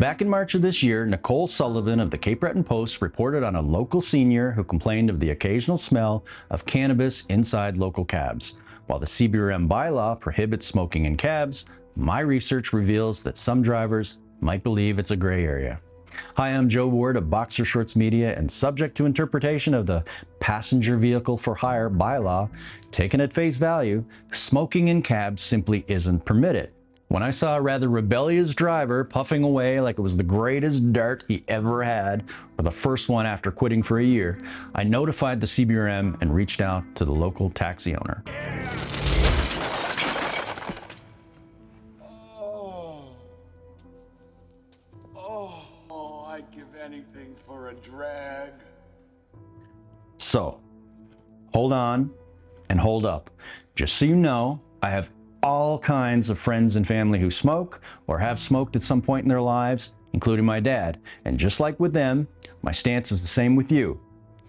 Back in March of this year, Nicole Sullivan of the Cape Breton Post reported on a local senior who complained of the occasional smell of cannabis inside local cabs. While the CBRM bylaw prohibits smoking in cabs, my research reveals that some drivers might believe it's a gray area. Hi, I'm Joe Ward of Boxer Shorts Media, and subject to interpretation of the Passenger Vehicle for Hire bylaw, taken at face value, smoking in cabs simply isn't permitted. When I saw a rather rebellious driver puffing away like it was the greatest dart he ever had, or the first one after quitting for a year, I notified the CBRM and reached out to the local taxi owner. I'd give anything for a drag. So, hold on and hold up. Just so you know, I have all kinds of friends and family who smoke or have smoked at some point in their lives, including my dad. And just like with them, my stance is the same with you.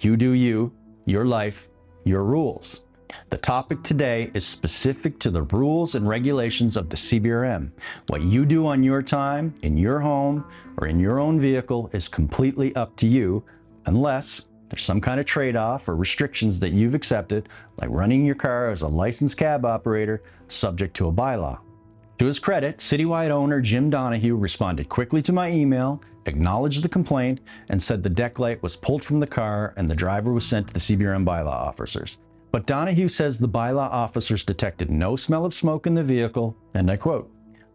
You do you, your life, your rules. The topic today is specific to the rules and regulations of the CBRM. What you do on your time, in your home, or in your own vehicle is completely up to you, unless there's some kind of trade-off or restrictions that you've accepted, like running your car as a licensed cab operator subject to a bylaw. To his credit, Citywide owner Jim Donahue responded quickly to my email, acknowledged the complaint, and said the deck light was pulled from the car and the driver was sent to the CBRM bylaw officers. But Donahue says the bylaw officers detected no smell of smoke in the vehicle, and I quote,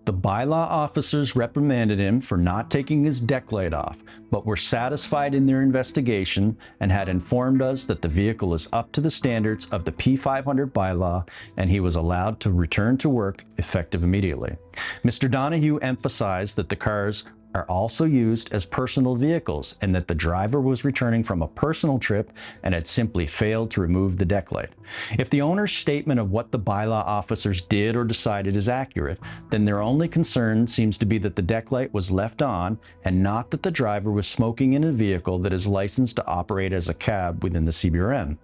"The bylaw officers reprimanded him for not taking his deck light off, but were satisfied in their investigation and had informed us that the vehicle is up to the standards of the P500 bylaw and he was allowed to return to work effective immediately." Mr. Donahue emphasized that the cars are also used as personal vehicles and that the driver was returning from a personal trip and had simply failed to remove the deck light. If the owner's statement of what the bylaw officers did or decided is accurate, then their only concern seems to be that the deck light was left on and not that the driver was smoking in a vehicle that is licensed to operate as a cab within the CBRM.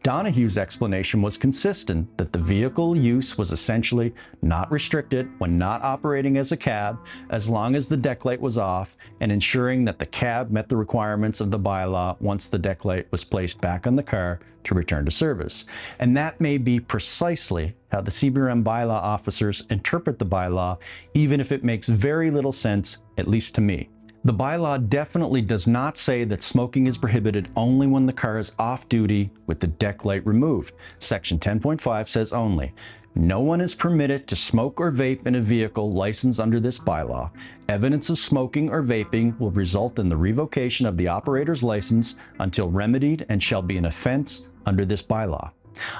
Donahue's explanation was consistent that the vehicle use was essentially not restricted when not operating as a cab as long as the deck light was off, and ensuring that the cab met the requirements of the bylaw once the deck light was placed back on the car to return to service. And that may be precisely how the CBRM bylaw officers interpret the bylaw, even if it makes very little sense, at least to me. The bylaw definitely does not say that smoking is prohibited only when the car is off duty with the deck light removed. Section 10.5 says only, "No one is permitted to smoke or vape in a vehicle licensed under this bylaw. Evidence of smoking or vaping will result in the revocation of the operator's license until remedied and shall be an offense under this bylaw."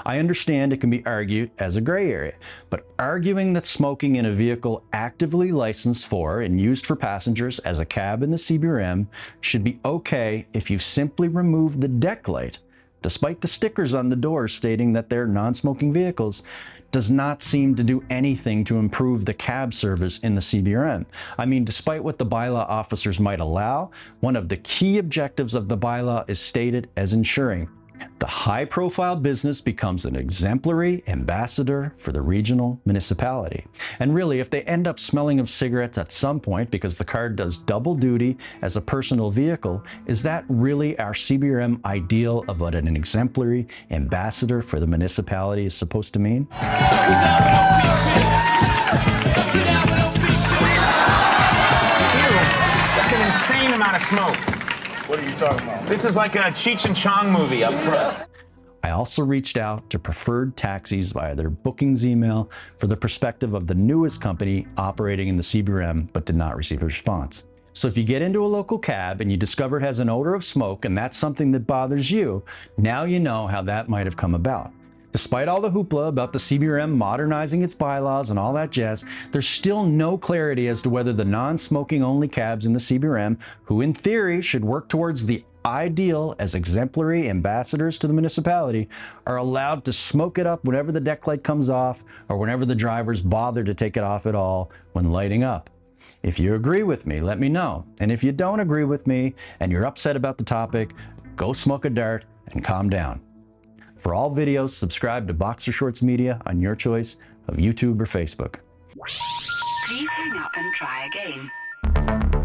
I understand it can be argued as a gray area, but arguing that smoking in a vehicle actively licensed for and used for passengers as a cab in the CBRM should be okay if you simply remove the deck light, despite the stickers on the doors stating that they're non-smoking vehicles, does not seem to do anything to improve the cab service in the CBRM. I mean, despite what the bylaw officers might allow, one of the key objectives of the bylaw is stated as ensuring the high-profile business becomes an exemplary ambassador for the regional municipality. And really, if they end up smelling of cigarettes at some point because the car does double duty as a personal vehicle, is that really our CBRM ideal of what an exemplary ambassador for the municipality is supposed to mean? That's an insane amount of smoke. What are you talking about? This is like a Cheech and Chong movie up front. I also reached out to Preferred Taxis via their bookings email for the perspective of the newest company operating in the CBRM, but did not receive a response. So if you get into a local cab and you discover it has an odor of smoke and that's something that bothers you, now you know how that might have come about. Despite all the hoopla about the CBRM modernizing its bylaws and all that jazz, there's still no clarity as to whether the non-smoking only cabs in the CBRM, who in theory should work towards the ideal as exemplary ambassadors to the municipality, are allowed to smoke it up whenever the deck light comes off or whenever the drivers bother to take it off at all when lighting up. If you agree with me, let me know. And if you don't agree with me and you're upset about the topic, go smoke a dart and calm down. For all videos, subscribe to Boxer Shorts Media on your choice of YouTube or Facebook. Please hang up and try again.